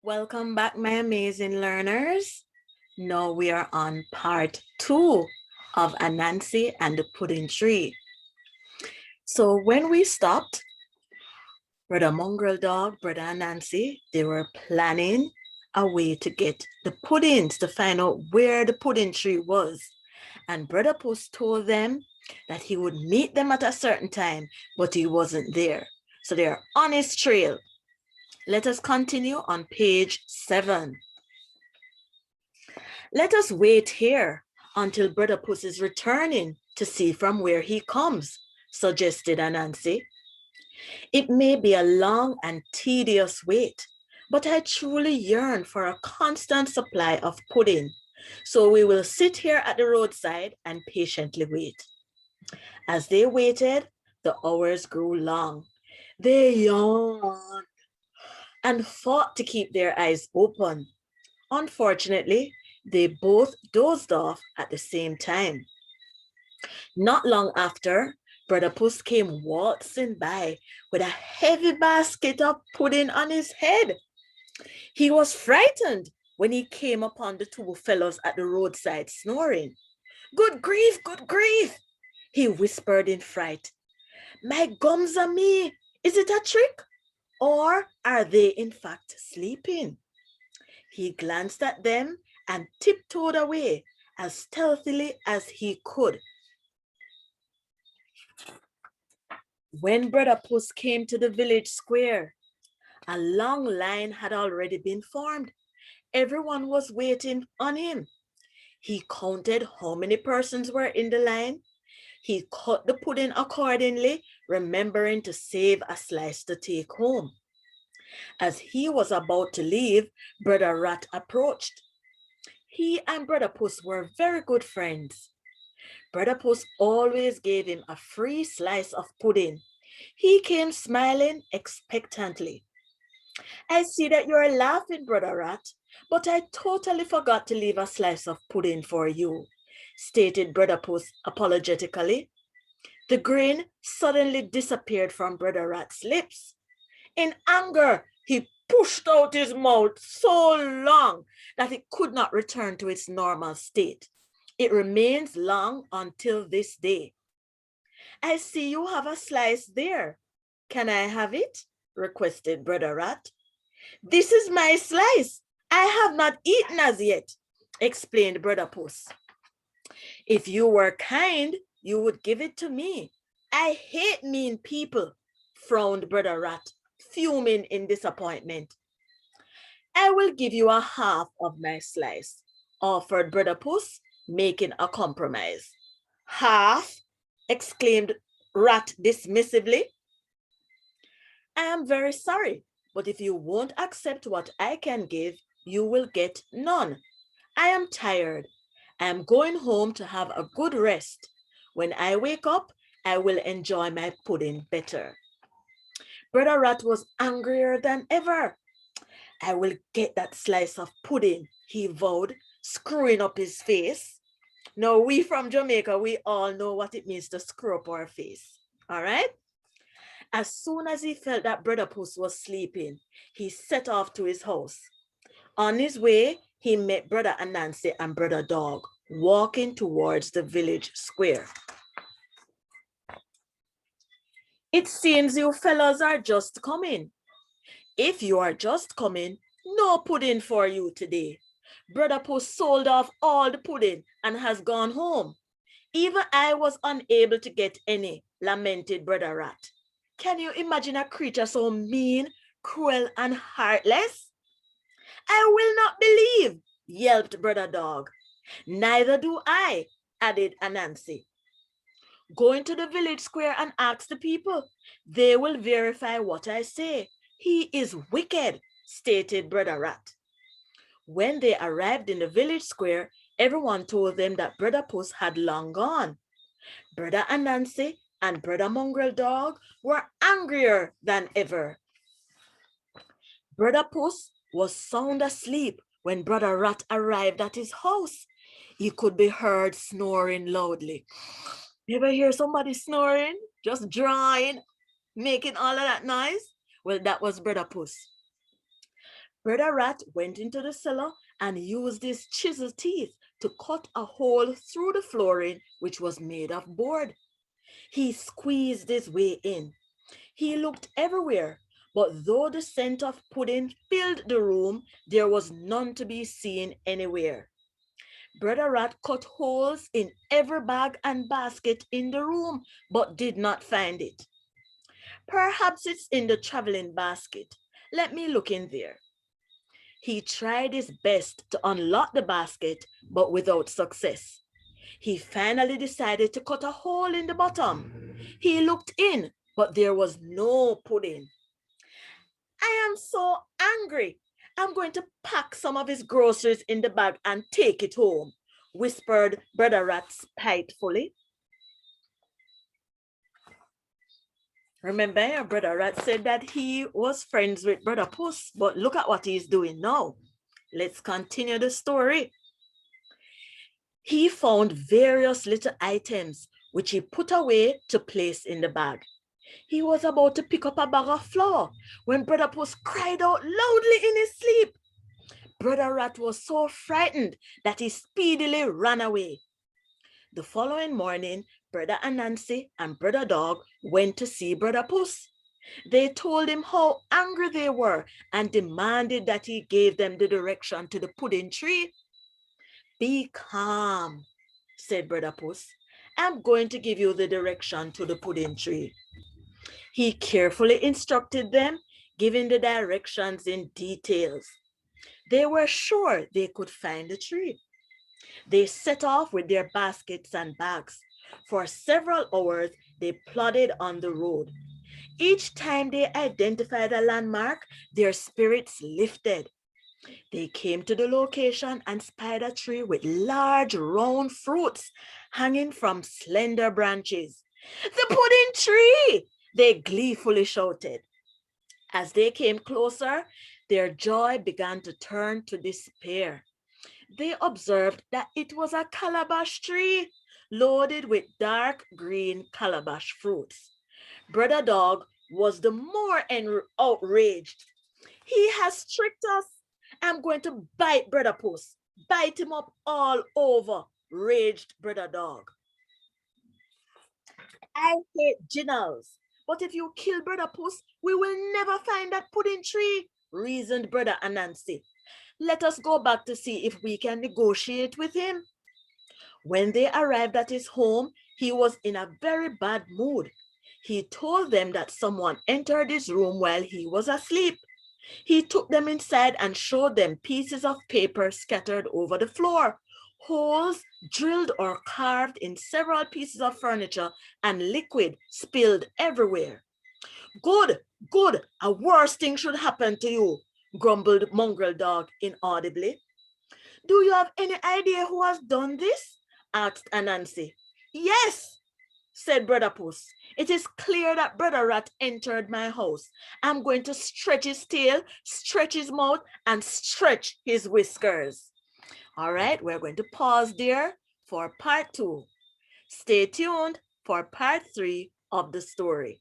Welcome back, my amazing learners. Now we are on part 2 of Anancy and the Pudding Tree. So when we stopped, Brother Mongrel Dog, Bredda Anancy, they were planning a way to get the puddings to find out where the pudding tree was. And Brother Puss told them that he would meet them at a certain time, but he wasn't there. So they're on his trail. Let us continue on page 7. Let us wait here until Brother Puss is returning to see from where he comes, suggested Anancy. It may be a long and tedious wait, but I truly yearn for a constant supply of pudding. So we will sit here at the roadside and patiently wait. As they waited, the hours grew long. They yawned and fought to keep their eyes open. Unfortunately, they both dozed off at the same time. Not long after, Brother Puss came waltzing by with a heavy basket of pudding on his head. He was frightened when he came upon the two fellows at the roadside snoring. Good grief, he whispered in fright. My gums are me, is it a trick? Or are they in fact sleeping? He glanced at them and tiptoed away as stealthily as he could. When Brother Puss came to the village square, a long line had already been formed. Everyone was waiting on him. He counted how many persons were in the line. He cut the pudding accordingly, remembering to save a slice to take home. As he was about to leave, Brother Rat approached. He and Brother Puss were very good friends. Brother Puss always gave him a free slice of pudding. He came smiling expectantly. I see that you are laughing, Brother Rat, but I totally forgot to leave a slice of pudding for you, stated Brother Puss apologetically. The grin suddenly disappeared from Brother Rat's lips. In anger, he pushed out his mouth so long that it could not return to its normal state. It remains long until this day. I see you have a slice there. Can I have it? Requested Brother Rat. This is my slice. I have not eaten as yet, explained Brother Puss. If you were kind, you would give it to me. I hate mean people, frowned Brother Rat, fuming in disappointment. I will give you a half of my slice, offered Brother Puss, making a compromise. Half? Exclaimed Rat dismissively. I am very sorry, but if you won't accept what I can give, you will get none. I am tired. I am going home to have a good rest. When I wake up, I will enjoy my pudding better. Brother Rat was angrier than ever. I will get that slice of pudding, he vowed, screwing up his face. Now, we from Jamaica, we all know what it means to screw up our face. All right? As soon as he felt that Brother Puss was sleeping, he set off to his house. On his way, he met Brother Anancy and Brother Dog walking towards the village square. It seems you fellows are just coming. If you are just coming, no pudding for you today. Brother Puss sold off all the pudding and has gone home. Even I was unable to get any, lamented Brother Rat. Can you imagine a creature so mean, cruel, and heartless? I will not believe, yelped Brother Dog. Neither do I, added Anancy. Go into the village square and ask the people. They will verify what I say. He is wicked, stated Brother Rat. When they arrived in the village square, everyone told them that Brother Puss had long gone. Brother Anancy and Brother Mongrel Dog were angrier than ever. Brother Puss was sound asleep when Brother Rat arrived at his house. He could be heard snoring loudly. You ever hear somebody snoring? Just drawing, making all of that noise? Well, that was Brother Puss. Brother Rat went into the cellar and used his chisel teeth to cut a hole through the flooring, which was made of board. He squeezed his way in. He looked everywhere, but though the scent of pudding filled the room, there was none to be seen anywhere. Brother Rat cut holes in every bag and basket in the room, but did not find it. Perhaps it's in the traveling basket. Let me look in there. He tried his best to unlock the basket, but without success. He finally decided to cut a hole in the bottom. He looked in, but there was no pudding. I am so angry. I'm going to pack some of his groceries in the bag and take it home, whispered Brother Rat spitefully. Remember, Brother Rat said that he was friends with Brother Puss, but look at what he's doing now. Let's continue the story. He found various little items which he put away to place in the bag. He was about to pick up a bag of flour when Brother Puss cried out loudly in his sleep. Brother Rat was so frightened that he speedily ran away. The following morning, Bredda Anancy and Brother Dog went to see Brother Puss. They told him how angry they were and demanded that he gave them the direction to the pudding tree. Be calm, said Brother Puss. I'm going to give you the direction to the pudding tree. He carefully instructed them, giving the directions in details. They were sure they could find the tree. They set off with their baskets and bags. For several hours, they plodded on the road. Each time they identified a landmark, their spirits lifted. They came to the location and spied a tree with large round fruits hanging from slender branches. The pudding tree! They gleefully shouted. As they came closer, their joy began to turn to despair. They observed that it was a calabash tree loaded with dark green calabash fruits. Brother Dog was the more outraged. He has tricked us. I'm going to bite Brother Puss. Bite him up all over, raged Brother Dog. I hate ginnals, but if you kill Brother Puss, we will never find that pudding tree, reasoned Brother Anancy. Let us go back to see if we can negotiate with him. When they arrived at his home, he was in a very bad mood. He told them that someone entered his room while he was asleep. He took them inside and showed them pieces of paper scattered over the floor, holes drilled or carved in several pieces of furniture, and liquid spilled everywhere. Good, good, a worse thing should happen to you, grumbled Mongrel Dog inaudibly. Do you have any idea who has done this? Asked Anancy. Yes, said Brother Puss. It is clear that Brother Rat entered my house. I'm going to stretch his tail, stretch his mouth, and stretch his whiskers. All right, we're going to pause there for part 2. Stay tuned for part 3 of the story.